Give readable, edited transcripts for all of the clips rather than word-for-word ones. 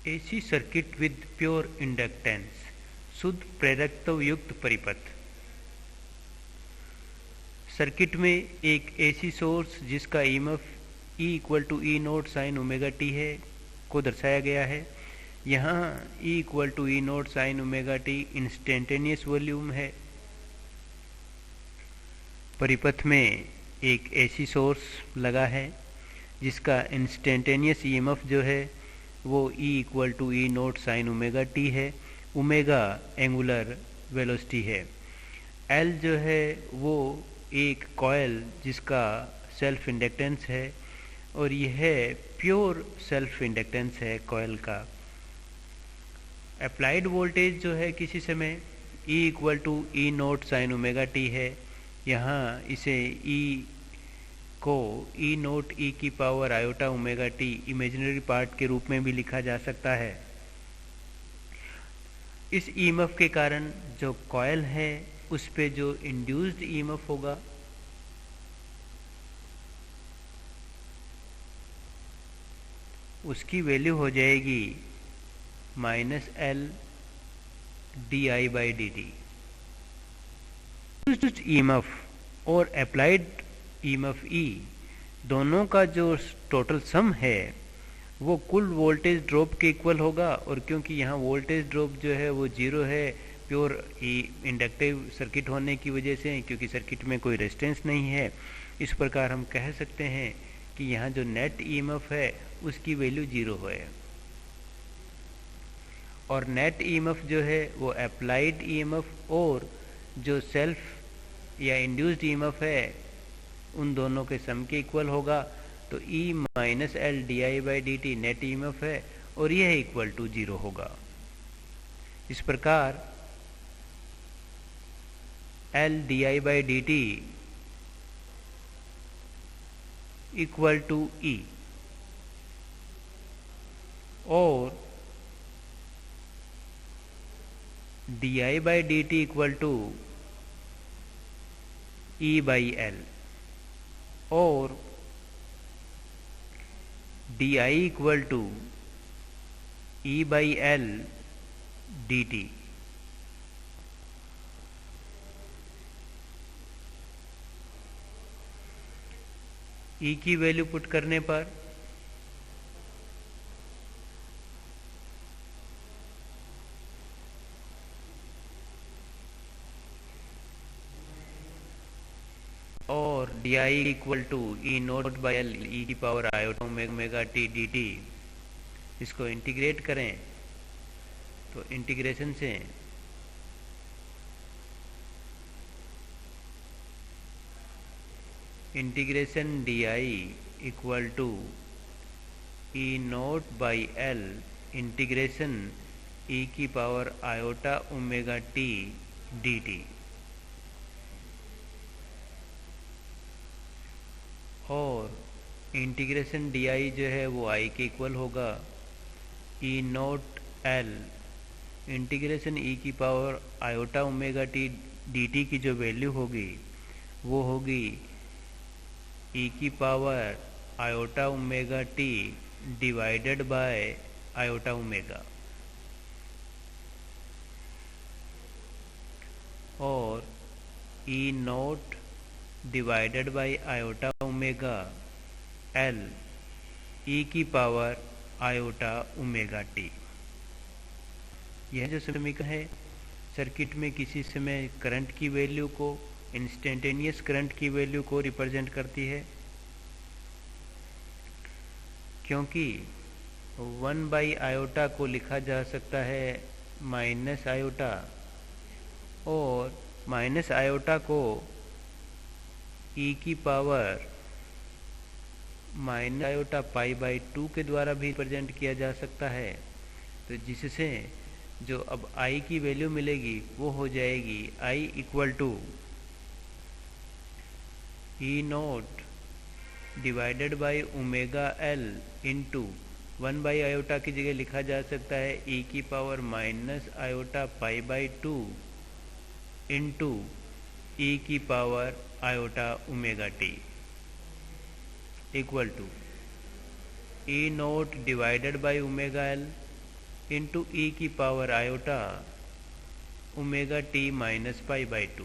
AC circuit with pure inductance, शुद्ध प्रेरकत्व युक्त परिपथ। सर्किट में एक एसी सोर्स जिसका EMF E equal to E naught sine omega t है को दर्शाया गया है। यहाँ E equal to E naught sine omega t instantaneous volume है। परिपथ में एक एसी सोर्स लगा है जिसका इंस्टेंटेनियस ईएमएफ जो है वो E equal to E naught sine omega t है। ओमेगा एंगुलर वेलोसिटी है। L जो है वो एक कॉयल जिसका सेल्फ इंडक्टेंस है और यह प्योर सेल्फ इंडक्टेंस है कॉयल का। अप्लाइड वोल्टेज जो है किसी समय E equal to E naught sine omega t है। यहाँ इसे E को ई नोट ई की power iota omega t imaginary part के रूप में भी लिखा जा सकता है। इस ईएमएफ के कारण जो कॉयल है उस पे जो इंड्यूस्ड ईएमएफ होगा उसकी वैल्यू हो जाएगी minus L D I by D T. EMF और अप्लाइड ईएमएफ E दोनों का जो टोटल सम है वो कुल वोल्टेज ड्रॉप के इक्वल होगा। और क्योंकि यहाँ वोल्टेज ड्रॉप जो है वो जीरो है प्योर इंडक्टिव सर्किट होने की वजह से, क्योंकि सर्किट में कोई रेजिस्टेंस नहीं है, इस प्रकार हम कह सकते हैं कि यहाँ जो नेट ईएमएफ है उसकी वैल्यू जीरो है। और नेट ईएमएफ जो है वो अप्लाइड ईएमएफ और जो सेल्फ या इंड्यूस्ड ईएमएफ है उन दोनों के सम के इक्वल होगा। तो E minus L D I by D T net EMF है और यह इक्वल टू जीरो होगा। इस प्रकार L D I by D T equal to E और D I by D T equal to E by L और D I equal to E by L D T. E की value put करने पर और D I equal to E naught by L ई की power iota omega T D T, इसको integrate करें तो integration से integration D I equal to E naught by L integration E की power iota omega T D T और integration D I जो है वो आई के इक्वल होगा। E naught L integration E की power iota omega T D T की जो वैल्यू होगी वो होगी ई की power iota omega T divided by iota omega और ई naught divided by iota omega L ई की पावर आयोटा ओमेगा टी। यह जो समीकरण है सर्किट में किसी समय करंट की वैल्यू को, इंस्टेंटेनियस करंट की वैल्यू को रिप्रेजेंट करती है। क्योंकि 1 बाई आयोटा को लिखा जा सकता है माइनस आयोटा और माइनस आयोटा को E की power minus iota pi by 2 के द्वारा भी रिप्रेजेंट किया जा सकता है। तो जिससे जो अब I की वैल्यू मिलेगी वो हो जाएगी I equal to E naught divided by omega L into 1 by iota की जगह लिखा जा सकता है E की power minus iota pi by 2 into E की power iota omega t equal to E naught divided by omega L into E की power iota omega t minus pi by 2,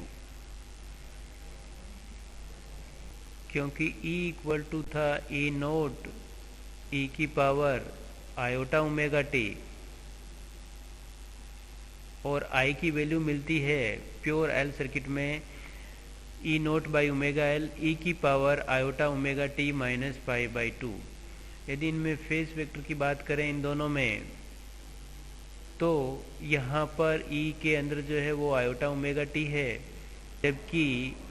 क्योंकि E इक्वल टू था E naught ई की power iota omega t, और I की value मिलती है pure L circuit में E naught by omega L ई की power iota omega t minus pi by 2। यदि इनमें फेज वेक्टर की बात करें इन दोनों में, तो यहाँ पर E के अंदर जो है वो आयोटा ओमेगा टी है, जबकि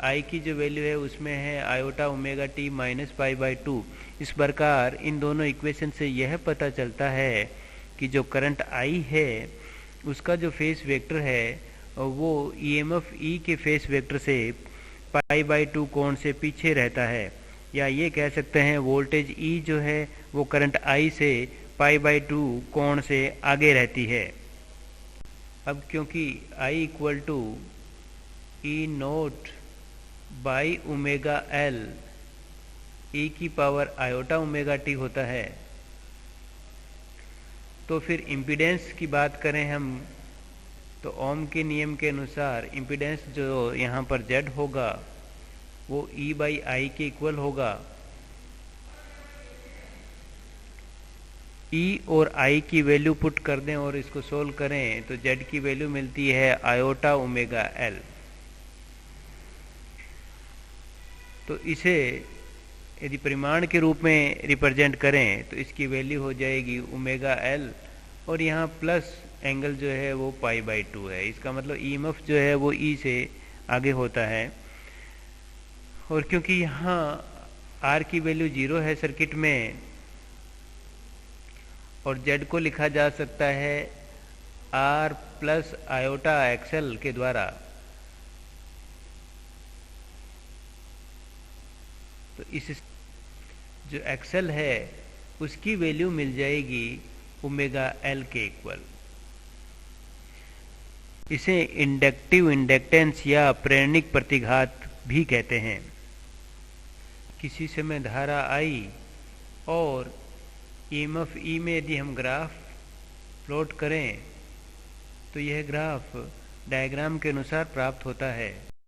I की जो वैल्यू है उसमें है iota omega t minus pi by 2। इस प्रकार इन दोनों इक्वेशन से यह पता चलता है कि जो करंट I है उसका जो फेस वेक्टर है वो ईएमएफ E के फेस वेक्टर से पाई बाई 2 कोण से पीछे रहता है, या ये कह सकते हैं वोल्टेज E जो है वो करंट I से पाई बाई 2 कोण से आगे रहती है। अब क्योंकि I equal to E naught by omega L ई की पावर आयोटा ओमेगा टी होता है, तो फिर इम्पीडेंस की बात करें हम तो ओम के नियम के अनुसार इम्पीडेंस जो यहाँ पर Z होगा वो E बाई आई के इक्वल होगा। E और I की वैल्यू पुट कर दें और इसको सोल्व करें तो Z की वैल्यू मिलती है आयोटा ओमेगा एल। तो इसे यदि परिमाण के रूप में रिप्रेजेंट करें तो इसकी वैल्यू हो जाएगी ओमेगा एल, और यहाँ प्लस एंगल जो है वो पाई बाई 2 है। इसका मतलब ईएमएफ जो है वो E से आगे होता है, और क्योंकि यहाँ R की वैल्यू 0 है सर्किट में और Z को लिखा जा सकता है R प्लस आयोटा एक्सएल के द्वारा, तो इस जो एक्सएल है उसकी वैल्यू मिल जाएगी ओमेगा एल के इक्वल। इसे इंडक्टिव इंडक्टेंस या प्रेरणिक प्रतिघात भी कहते हैं। किसी समय धारा आई और ईएमएफ E में यदि हम ग्राफ प्लॉट करें तो यह ग्राफ डायग्राम के अनुसार प्राप्त होता है।